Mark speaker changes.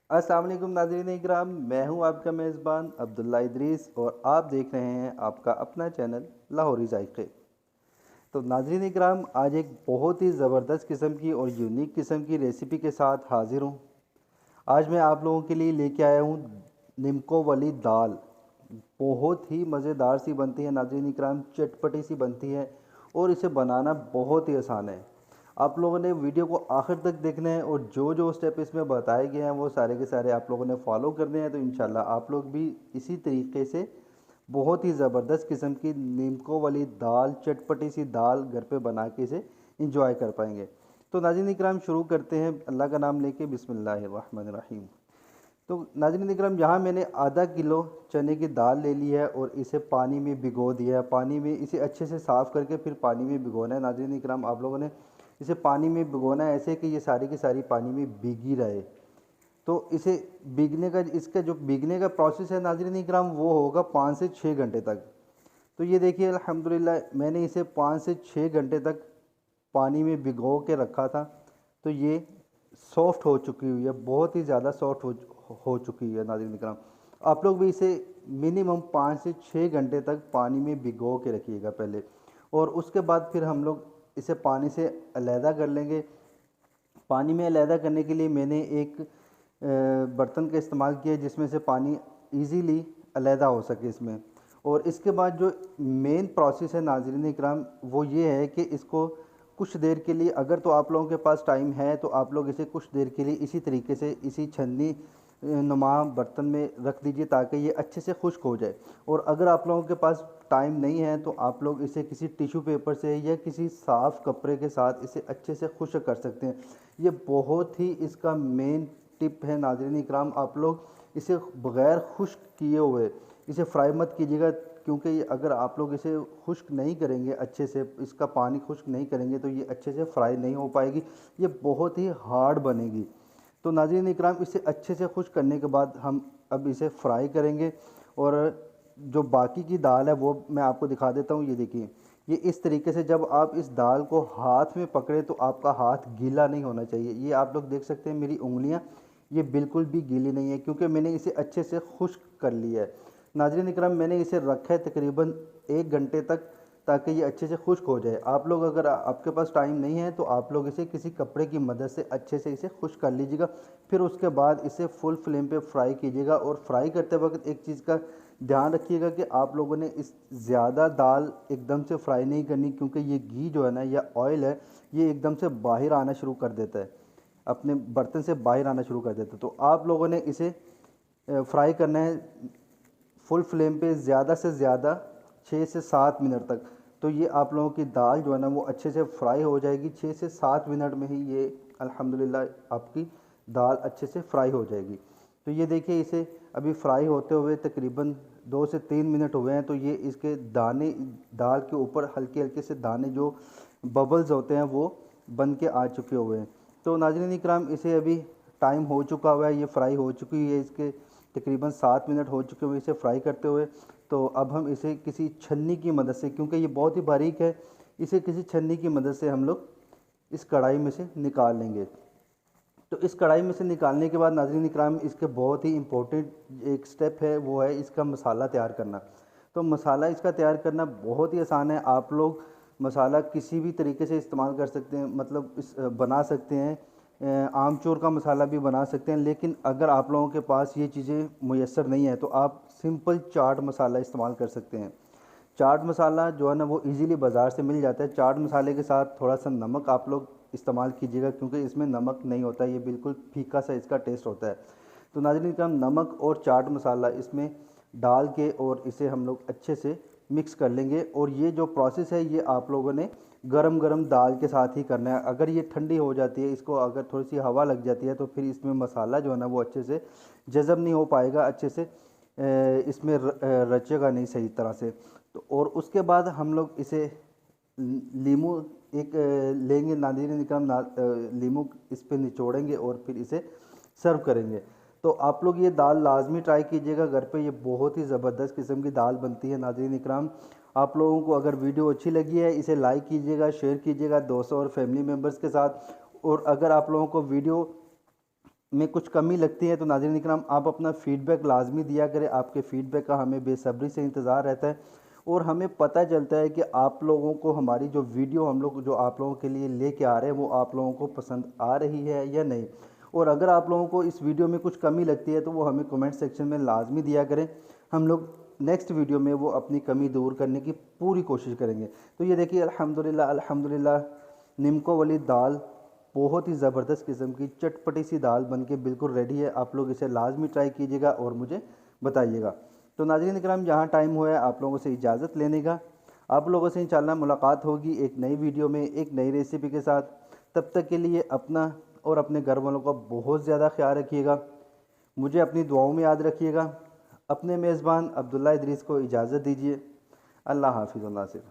Speaker 1: अस्सलाम वालेकुम नाज़रीन इकराम, मैं हूं आपका मेज़बान अब्दुल्ला इदरीस और आप देख रहे हैं आपका अपना चैनल लाहौरी ज़ायक़े। तो नाज़रीन इकराम, आज एक बहुत ही ज़बरदस्त किस्म की और यूनिक किस्म की रेसिपी के साथ हाज़िर हूं। आज मैं आप लोगों के लिए लेके आया हूं निमको वाली दाल। बहुत ही मज़ेदार सी बनती है नाज़रीन इकराम, चटपटी सी बनती है और इसे बनाना बहुत ही आसान है। आप लोगों ने वीडियो को आखिर तक देखना है और जो जो स्टेप इसमें बताए गए हैं वो सारे के सारे आप लोगों ने फॉलो करने हैं, तो इंशाल्लाह आप लोग भी इसी तरीके से बहुत ही ज़बरदस्त किस्म की नीमको वाली दाल, चटपटी सी दाल घर पे बना के इसे इंजॉय कर पाएंगे। तो नाज़रीन इकराम, शुरू करते हैं अल्लाह का नाम लेके, बिस्मिल्लाहिर्रहमानिर्रहीम। तो नाज़रीन इकराम, यहाँ मैंने आधा किलो चने की दाल ले ली है और इसे पानी में भिगो दिया है। पानी में इसे अच्छे से साफ़ करके फिर पानी में भिगोना है। नाज़रीन इकराम, आप लोगों ने इसे पानी में भिगोना है ऐसे कि ये सारी की सारी पानी में भीगी रहे। तो इसे भीगने का, इसका जो भीगने का प्रोसेस है नाज़रीन इकराम, वो होगा 5 से 6 घंटे तक। तो ये देखिए, अल्हम्दुलिल्लाह मैंने इसे 5 से 6 घंटे तक पानी में भिगो के रखा था। तो ये सॉफ्ट हो चुकी हुई है, बहुत ही ज़्यादा सॉफ्ट हो चुकी है नाज़रीन इकराम। आप लोग भी इसे मिनिमम 5 से 6 घंटे तक पानी में भिगो के रखिएगा पहले, और उसके बाद फिर हम लोग इसे पानी से अलहदा कर लेंगे। पानी में अलहदा करने के लिए मैंने एक बर्तन का इस्तेमाल किया जिसमें से पानी इजीली अलहदा हो सके इसमें। और इसके बाद जो मेन प्रोसेस है नाज़रीन इकराम, वो ये है कि इसको कुछ देर के लिए, अगर तो आप लोगों के पास टाइम है तो आप लोग इसे कुछ देर के लिए इसी तरीके से इसी छन्नी नुमा बर्तन में रख दीजिए ताकि ये अच्छे से खुश्क हो जाए। और अगर आप लोगों के पास टाइम नहीं है तो आप लोग इसे किसी टिश्यू पेपर से या किसी साफ़ कपड़े के साथ इसे अच्छे से खुश्क कर सकते हैं। ये बहुत ही इसका मेन टिप है नाज़रीन इकराम। आप लोग इसे बग़ैर खुश्क किए हुए इसे फ्राई मत कीजिएगा, क्योंकि ये अगर आप लोग इसे खुश्क नहीं करेंगे, अच्छे से इसका पानी खुश्क नहीं करेंगे, तो ये अच्छे से फ्राई नहीं हो पाएगी, ये बहुत ही हार्ड बनेगी। तो नाज़रीन इकराम, इसे अच्छे से खुश्क करने के बाद हम अब इसे फ्राई करेंगे। और जो बाकी की दाल है वो मैं आपको दिखा देता हूँ। ये देखिए, ये इस तरीके से जब आप इस दाल को हाथ में पकड़े तो आपका हाथ गीला नहीं होना चाहिए। ये आप लोग देख सकते हैं, मेरी उंगलियां ये बिल्कुल भी गीली नहीं है, क्योंकि मैंने इसे अच्छे से खुश्क कर लिया है। नाज़रीन इकराम, मैंने इसे रखा है तकरीबन 1 घंटे तक, ताकि ये अच्छे से खुश्क हो जाए। आप लोग, अगर आपके पास टाइम नहीं है तो आप लोग इसे किसी कपड़े की मदद से अच्छे से इसे खुश्क कर लीजिएगा। फिर उसके बाद इसे फुल फ्लेम पे फ्राई कीजिएगा। और फ्राई करते वक्त एक चीज़ का ध्यान रखिएगा कि आप लोगों ने इस ज़्यादा दाल एकदम से फ्राई नहीं करनी, क्योंकि ये घी जो है ना या ऑयल है, ये एकदम से बाहर आना शुरू कर देता है, अपने बर्तन से बाहर आना शुरू कर देता है। तो आप लोगों ने इसे फ्राई करना है फुल फ्लेम पे ज़्यादा से ज़्यादा 6 से 7 मिनट तक। तो ये आप लोगों की दाल जो है ना वो अच्छे से फ्राई हो जाएगी। 6 से 7 मिनट में ही ये अल्हम्दुलिल्लाह आपकी दाल अच्छे से फ्राई हो जाएगी। तो ये देखिए, इसे अभी फ्राई होते हुए तकरीबन 2 से 3 मिनट हुए हैं। तो ये इसके दाने, दाल के ऊपर हल्के हल्के से दाने जो बबल्स होते हैं वो बन के आ चुके हुए हैं। तो नाज़रीन इकराम, इसे अभी टाइम हो चुका हुआ है, ये फ्राई हो चुकी है, इसके तकरीबन 7 मिनट हो चुके हुए इसे फ्राई करते हुए। तो अब हम इसे किसी छन्नी की मदद से, क्योंकि ये बहुत ही बारीक है, इसे किसी छन्नी की मदद से हम लोग इस कढ़ाई में से निकाल लेंगे। तो इस कढ़ाई में से निकालने के बाद नाज़रीन इकराम, इसके बहुत ही इम्पोर्टेंट एक स्टेप है, वो है इसका मसाला तैयार करना। तो मसाला इसका तैयार करना बहुत ही आसान है। आप लोग मसाला किसी भी तरीके से इस्तेमाल कर सकते हैं, मतलब इस बना सकते हैं। आमचूर का मसाला भी बना सकते हैं, लेकिन अगर आप लोगों के पास ये चीज़ें मुयस्सर नहीं है तो आप सिंपल चाट मसाला इस्तेमाल कर सकते हैं। चाट मसाला जो है ना वो इजीली बाज़ार से मिल जाता है। चाट मसाले के साथ थोड़ा सा नमक आप लोग इस्तेमाल कीजिएगा, क्योंकि इसमें नमक नहीं होता, ये बिल्कुल फीका सा इसका टेस्ट होता है। तो नाज़रीन का नमक और चाट मसाला इसमें डाल के और इसे हम लोग अच्छे से मिक्स कर लेंगे। और ये जो प्रोसेस है ये आप लोगों ने गरम गरम दाल के साथ ही करना है। अगर ये ठंडी हो जाती है, इसको अगर थोड़ी सी हवा लग जाती है, तो फिर इसमें मसाला जो है ना वो अच्छे से जज़ब नहीं हो पाएगा, अच्छे से इसमें रचेगा नहीं सही तरह से। तो और उसके बाद हम लोग इसे लीमू एक लेंगे नाज़रीन इकराम, लीमू इस पे निचोड़ेंगे और फिर इसे सर्व करेंगे। तो आप लोग ये दाल लाजमी ट्राई कीजिएगा घर पे, ये बहुत ही ज़बरदस्त किस्म की दाल बनती है नाज़रीन इकराम। आप लोगों को अगर वीडियो अच्छी लगी है, इसे लाइक कीजिएगा, शेयर कीजिएगा दोस्तों और फैमिली मेम्बर्स के साथ। और अगर आप लोगों को वीडियो में कुछ कमी लगती है तो नाज़रीन इकराम आप अपना फ़ीडबैक लाजमी दिया करें। आपके फ़ीडबैक का हमें बेसब्री से इंतज़ार रहता है और हमें पता चलता है कि आप लोगों को हमारी जो वीडियो हम लोग जो आप लोगों के लिए लेके आ रहे हैं वो आप लोगों को पसंद आ रही है या नहीं। और अगर आप लोगों को इस वीडियो में कुछ कमी लगती है तो वो हमें कमेंट सेक्शन में लाजमी दिया करें। हम लोग नेक्स्ट वीडियो में वो अपनी कमी दूर करने की पूरी कोशिश करेंगे। तो ये देखिए अल्हम्दुलिल्लाह अल्हम्दुलिल्लाह निम्को वाली दाल बहुत ही ज़बरदस्त किस्म की चटपटी सी दाल बनके बिल्कुल रेडी है। आप लोग इसे लाजमी ट्राई कीजिएगा और मुझे बताइएगा। तो नाज़रीन इकराम यहाँ टाइम हुआ है आप लोगों से इजाज़त लेने का। आप लोगों से इंशाल्लाह मुलाकात होगी एक नई वीडियो में एक नई रेसिपी के साथ। तब तक के लिए अपना और अपने घर वालों का बहुत ज़्यादा ख्याल रखिएगा। मुझे अपनी दुआओं में याद रखिएगा। अपने मेज़बान अब्दुल्ला इदरीस को इजाज़त दीजिए। अल्लाह हाफ़िज़ व नासिर।